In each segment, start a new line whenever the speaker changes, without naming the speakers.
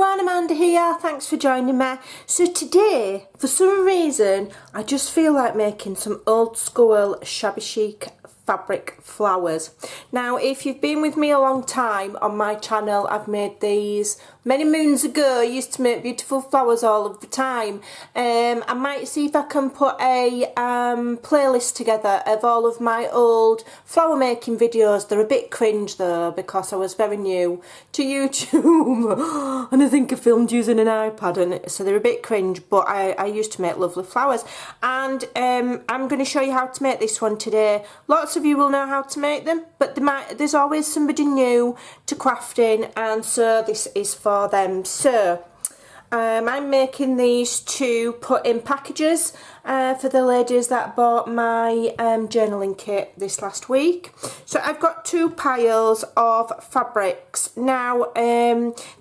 everyone, Amanda here, thanks for joining me. So today, for some reason, I just feel like making some old school shabby chic fabric flowers. Now, if you've been with me a long time on my channel, I've made these many moons ago. I used to make beautiful flowers all of the time. I might see if I can put a playlist together of all of my old flower making videos. They're a bit cringe though, because I was very new to YouTube and I think I filmed using an iPad, and so they're a bit cringe, but I used to make lovely flowers. And I'm going to show you how to make this one today. Lots of you will know how to make them, but there's always somebody new to crafting, and so this is for them. So I'm making these to put in packages for the ladies that bought my journaling kit this last week. So I've got 2 piles of fabrics. Now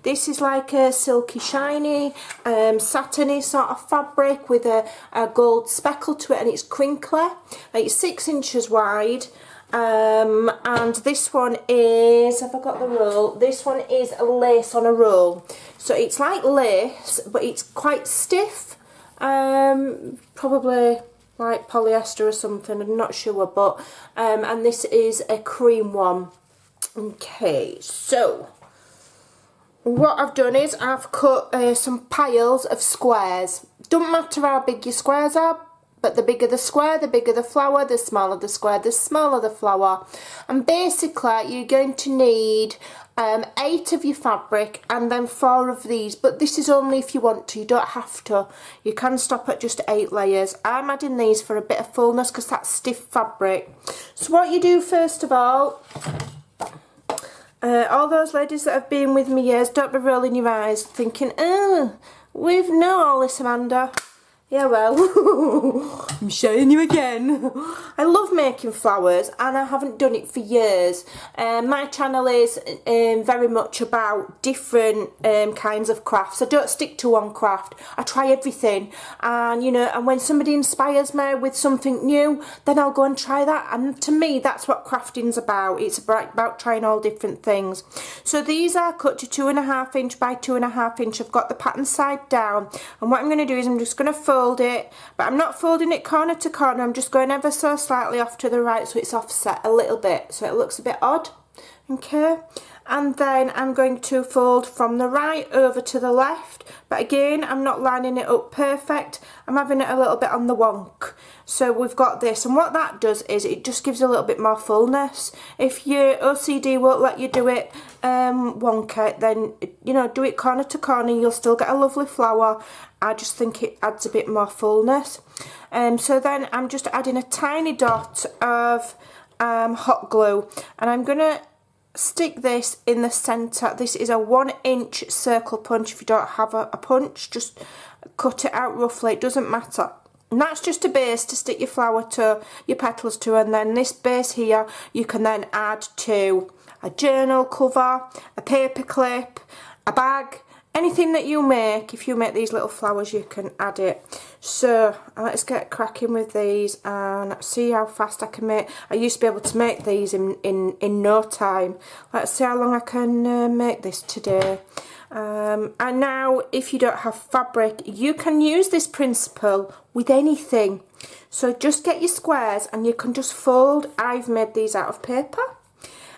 this is like a silky shiny satiny sort of fabric with a gold speckle to it, and it's crinkly. It's 6 inches wide. And this one is, have I got the roll? This one is a lace on a roll. So it's like lace, but it's quite stiff. Probably like polyester or something, I'm not sure, but and this is a cream one. Okay, so what I've done is I've cut some piles of squares. Don't matter how big your squares are, but the bigger the square, the bigger the flower, the smaller the square, the smaller the flower. And basically you're going to need 8 of your fabric and then 4 of these, but this is only if you want to, you don't have to. You can stop at just 8 layers. I'm adding these for a bit of fullness because that's stiff fabric. So what you do first of all those ladies that have been with me years, don't be rolling your eyes thinking, oh, we've known all this, Amanda. Yeah, well, I'm showing you again. I love making flowers and I haven't done it for years. My channel is very much about different kinds of crafts. I don't stick to one craft. I try everything, and you know, and when somebody inspires me with something new, then I'll go and try that. And to me, that's what crafting's about. It's about trying all different things. So these are cut to 2.5 inch by 2.5 inch. I've got the pattern side down, and what I'm going to do is I'm just going to fold it, but I'm not folding it corner to corner. I'm just going ever so slightly off to the right, so it's offset a little bit, so it looks a bit odd. Okay, and then I'm going to fold from the right over to the left, but again I'm not lining it up perfect. I'm having it a little bit on the wonk. So we've got this, and what that does is it just gives a little bit more fullness. If your OCD won't let you do it wonky, then you know, do it corner to corner, you'll still get a lovely flower. I just think it adds a bit more fullness. So then I'm just adding a tiny dot of hot glue, and I'm gonna stick this in the center. This is a 1 inch circle punch. If you don't have a punch, just cut it out roughly, it doesn't matter. And that's just a base to stick your flower to, your petals to, and then this base here you can then add to a journal cover, a paper clip, a bag, anything that you make. If you make these little flowers, you can add it. So let's get cracking with these and see how fast I can make. I used to be able to make these in no time. Let's see how long I can make this today. And now, if you don't have fabric, you can use this principle with anything. So just get your squares and you can just fold. I've made these out of paper.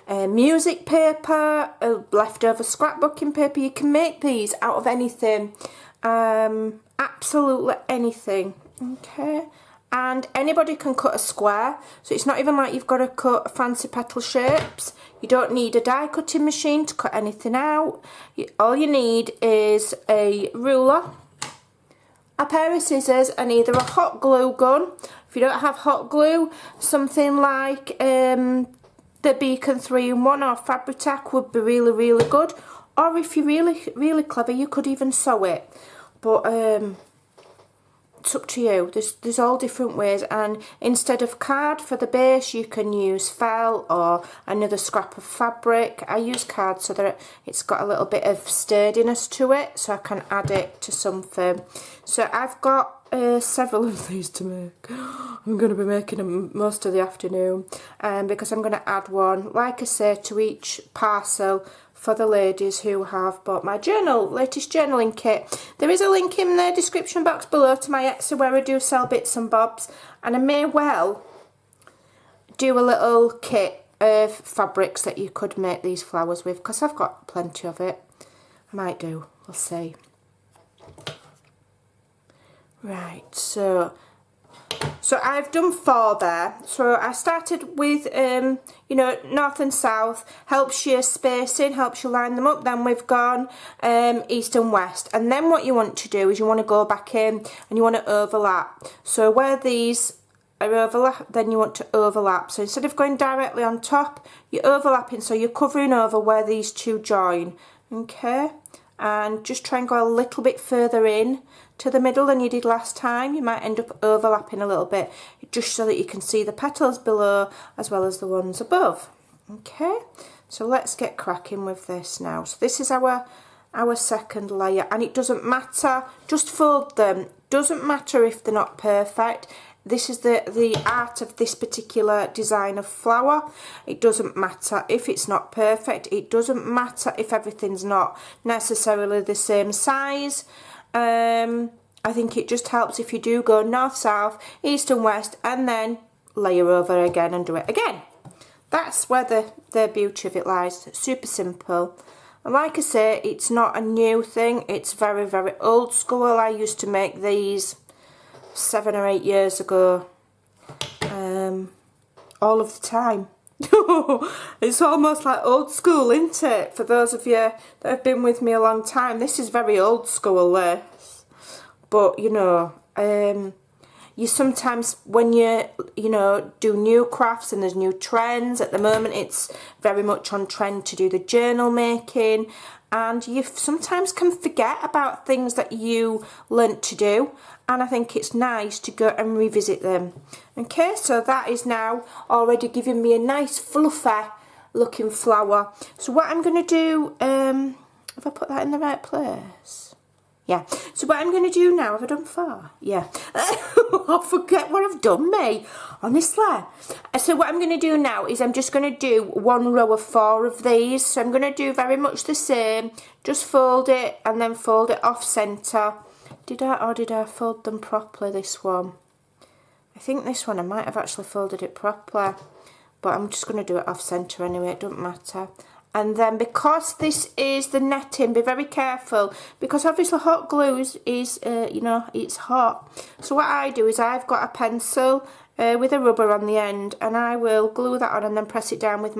Music paper, leftover scrapbooking paper. You can make these out of anything, absolutely anything. Okay, and anybody can cut a square, so it's not even like you've got to cut fancy petal shapes. You don't need a die cutting machine to cut anything out. All you need is a ruler, a pair of scissors, and either a hot glue gun. If you don't have hot glue, something like the Beacon 3-in-1 or Fabri-Tac would be really, really good. Or if you're really, really clever, you could even sew it. But it's up to you. There's all different ways, and instead of card for the base, you can use felt or another scrap of fabric. I use card so that it's got a little bit of sturdiness to it, so I can add it to something. So I've got several of these to make. I'm going to be making them most of the afternoon, because I'm going to add one, like I say, to each parcel for the ladies who have bought my latest journaling kit. There is a link in the description box below to my Etsy where I do sell bits and bobs, and I may well do a little kit of fabrics that you could make these flowers with, because I've got plenty of it. I might do, we'll see. Right, so I've done 4 there. So I started with, you know, north and south, helps you spacing, helps you line them up. Then we've gone east and west. And then what you want to do is you want to go back in and you want to overlap. So where these are overlap, then you want to overlap. So instead of going directly on top, you're overlapping. So you're covering over where these two join. Okay, and just try and go a little bit further in to the middle than you did last time. You might end up overlapping a little bit, just so that you can see the petals below as well as the ones above. Okay, so let's get cracking with this now. So this is our second layer, and it doesn't matter, just fold them. Doesn't matter if they're not perfect. This is the art of this particular design of flower. It doesn't matter if it's not perfect. It doesn't matter if everything's not necessarily the same size. I think it just helps if you do go north, south, east and west, and then layer over again and do it again. That's where the beauty of it lies. It's super simple. And like I say, it's not a new thing. It's very, very old school. I used to make these 7 or 8 years ago, all of the time. It's almost like old school, isn't it? For those of you that have been with me a long time, this is very old school, this. But, you know, you sometimes, when you know, do new crafts and there's new trends, at the moment it's very much on trend to do the journal making, and you sometimes can forget about things that you learnt to do, and I think it's nice to go and revisit them. Okay, so that is now already giving me a nice fluffy looking flower. So what I'm going to do, have I put that in the right place? Yeah, so what I'm going to do now, have I done 4? Yeah. I forget what I've done, me. Honestly. So what I'm going to do now is I'm just going to do 1 row of 4 of these. So I'm going to do very much the same. Just fold it and then fold it off centre. Did I fold them properly, this one? I think this one I might have actually folded it properly. But I'm just going to do it off centre anyway, it doesn't matter. And then because this is the netting, be very careful, because obviously hot glue is you know, it's hot. So what I do is I've got a pencil with a rubber on the end, and I will glue that on and then press it down with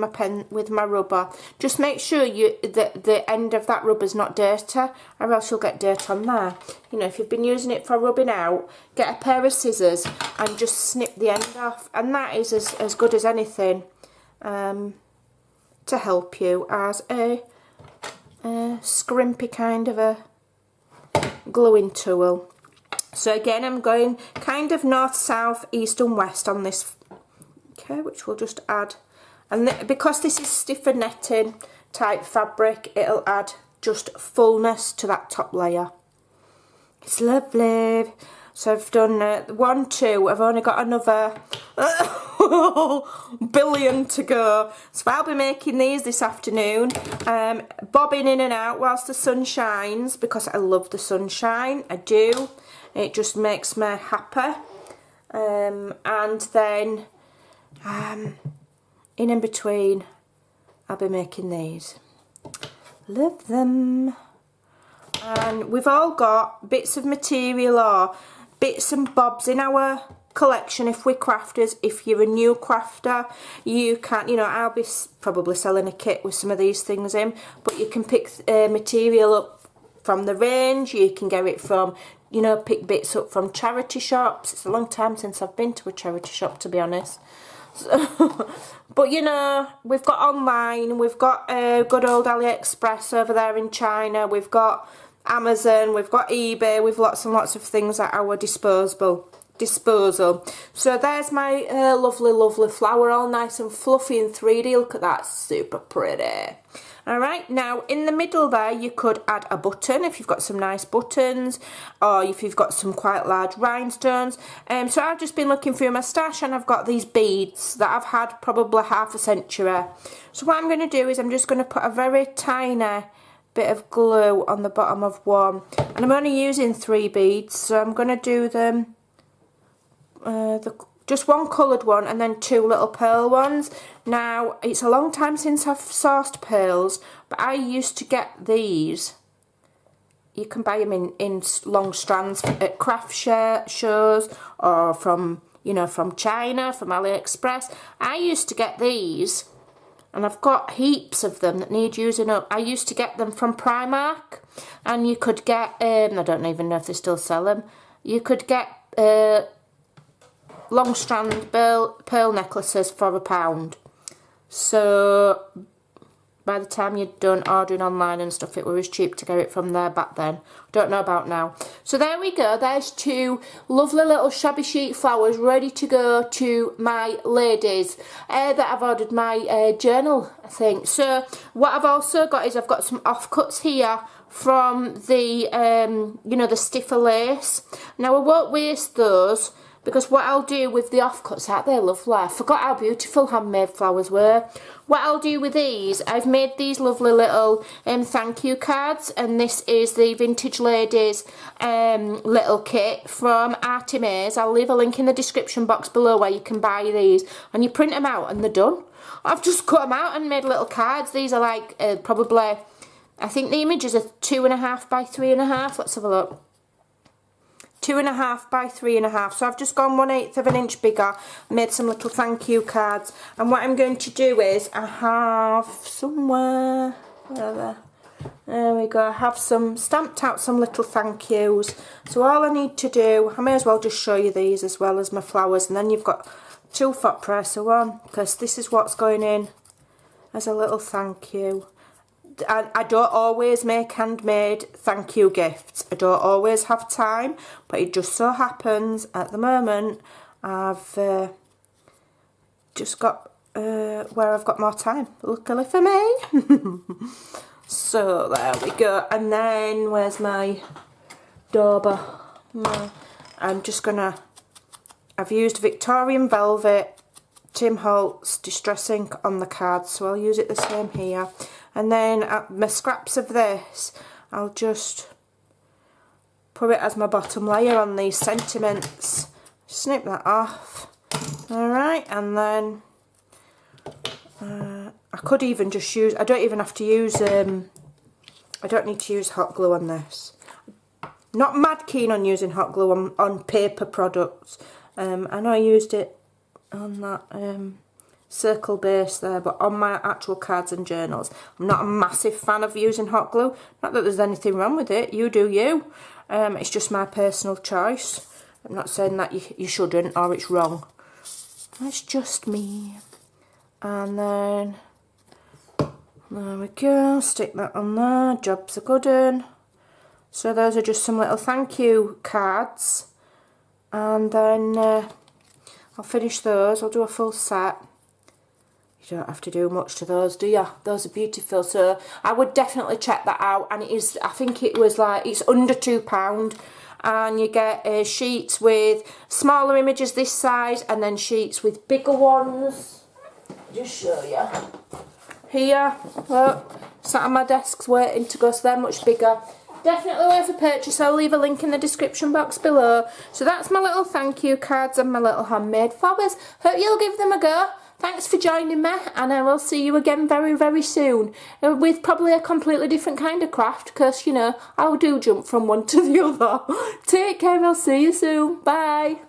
my rubber. Just make sure that the end of that rubber is not dirty, or else you'll get dirt on there. You know, if you've been using it for rubbing out, get a pair of scissors and just snip the end off, and that is as good as anything. To help you as a scrimpy kind of a gluing tool. So again, I'm going kind of north, south, east and west on this. Okay, which we'll just add. And because this is stiffer netting type fabric, it'll add just fullness to that top layer. It's lovely. So I've done 1, 2, I've only got another billion to go. So I'll be making these this afternoon, bobbing in and out whilst the sun shines, because I love the sunshine, I do. It just makes me happy. And then in between, I'll be making these. Love them. And we've all got bits of material or bits and bobs in our collection if we're crafters. If you're a new crafter, you can't, you know, I'll be probably selling a kit with some of these things in, but you can pick material up from the range. You can get it from, you know, pick bits up from charity shops. It's a long time since I've been to a charity shop, to be honest. So, but you know, we've got online, we've got good old AliExpress over there in China, we've got Amazon, we've got eBay, we've lots and lots of things at our disposal. disposal. So there's my lovely, lovely flower, all nice and fluffy and 3D. Look at that, super pretty. Alright, now in the middle there you could add a button if you've got some nice buttons, or if you've got some quite large rhinestones. So I've just been looking through my stash and I've got these beads that I've had probably half a century. So what I'm going to do is I'm just going to put a very tiny bit of glue on the bottom of one, and I'm only using 3 beads, so I'm going to do them just one coloured one and then 2 little pearl ones. Now, it's a long time since I've sourced pearls, but I used to get these. You can buy them in long strands at craft shows, or from, you know, from China, from AliExpress. I used to get these, and I've got heaps of them that need using up. I used to get them from Primark, and you could get, I don't even know if they still sell them, you could get long strand pearl necklaces for £1. So by the time you'd done ordering online and stuff, it was cheap to get it from there back then. Don't know about now. So there we go, there's 2 lovely little shabby chic flowers ready to go to my ladies that I've ordered my journal, I think. So what I've also got is I've got some offcuts here from the you know, the stiffer lace. Now I won't waste those, because what I'll do with the offcuts, aren't they lovely? I forgot how beautiful handmade flowers were. What I'll do with these, I've made these lovely little thank you cards, and this is the Vintage Ladies little kit from Artie Mays. I'll leave a link in the description box below where you can buy these, and you print them out and they're done. I've just cut them out and made little cards. These are like probably, I think the images are 2.5 by 3.5. Let's have a look. 2.5 by 3.5, so I've just gone 1/8 of an inch bigger, made some little thank you cards. And what I'm going to do is, I have somewhere, wherever, there we go, I have some stamped out some little thank yous. So all I need to do, I may as well just show you these as well as my flowers, and then you've got 2 for price of 1, because this is what's going in as a little thank you. I don't always make handmade thank you gifts. I don't always have time, but it just so happens at the moment I've just got where I've got more time, luckily for me. So there we go. And then where's my dauber? I'm just gonna, I've used Victorian Velvet Tim Holtz Distress Ink on the cards, so I'll use it the same here. And then my scraps of this, I'll just put it as my bottom layer on these sentiments. Snip that off. Alright, and then I could even just use, I don't even have to use, I don't need to use hot glue on this. Not mad keen on using hot glue on paper products. I know I used it on that circle base there, but on my actual cards and journals, I'm not a massive fan of using hot glue. Not that there's anything wrong with it, you do you. It's just my personal choice. I'm not saying that you shouldn't or it's wrong. That's just me. And then there we go, stick that on there, job's a good one. So those are just some little thank you cards, and then I'll finish those. I'll do a full set. You don't have to do much to those, do you? Those are beautiful, so I would definitely check that out. And it is, I think it was like, it's under £2, and you get sheets with smaller images this size, and then sheets with bigger ones. Just show you. Here, look, sat on my desks waiting to go, so they're much bigger. Definitely worth a purchase. I'll leave a link in the description box below. So that's my little thank you cards and my little handmade flowers. Hope you'll give them a go. Thanks for joining me, and I will see you again very, very soon with probably a completely different kind of craft, because, you know, I'll do jump from one to the other. Take care, I'll see you soon. Bye.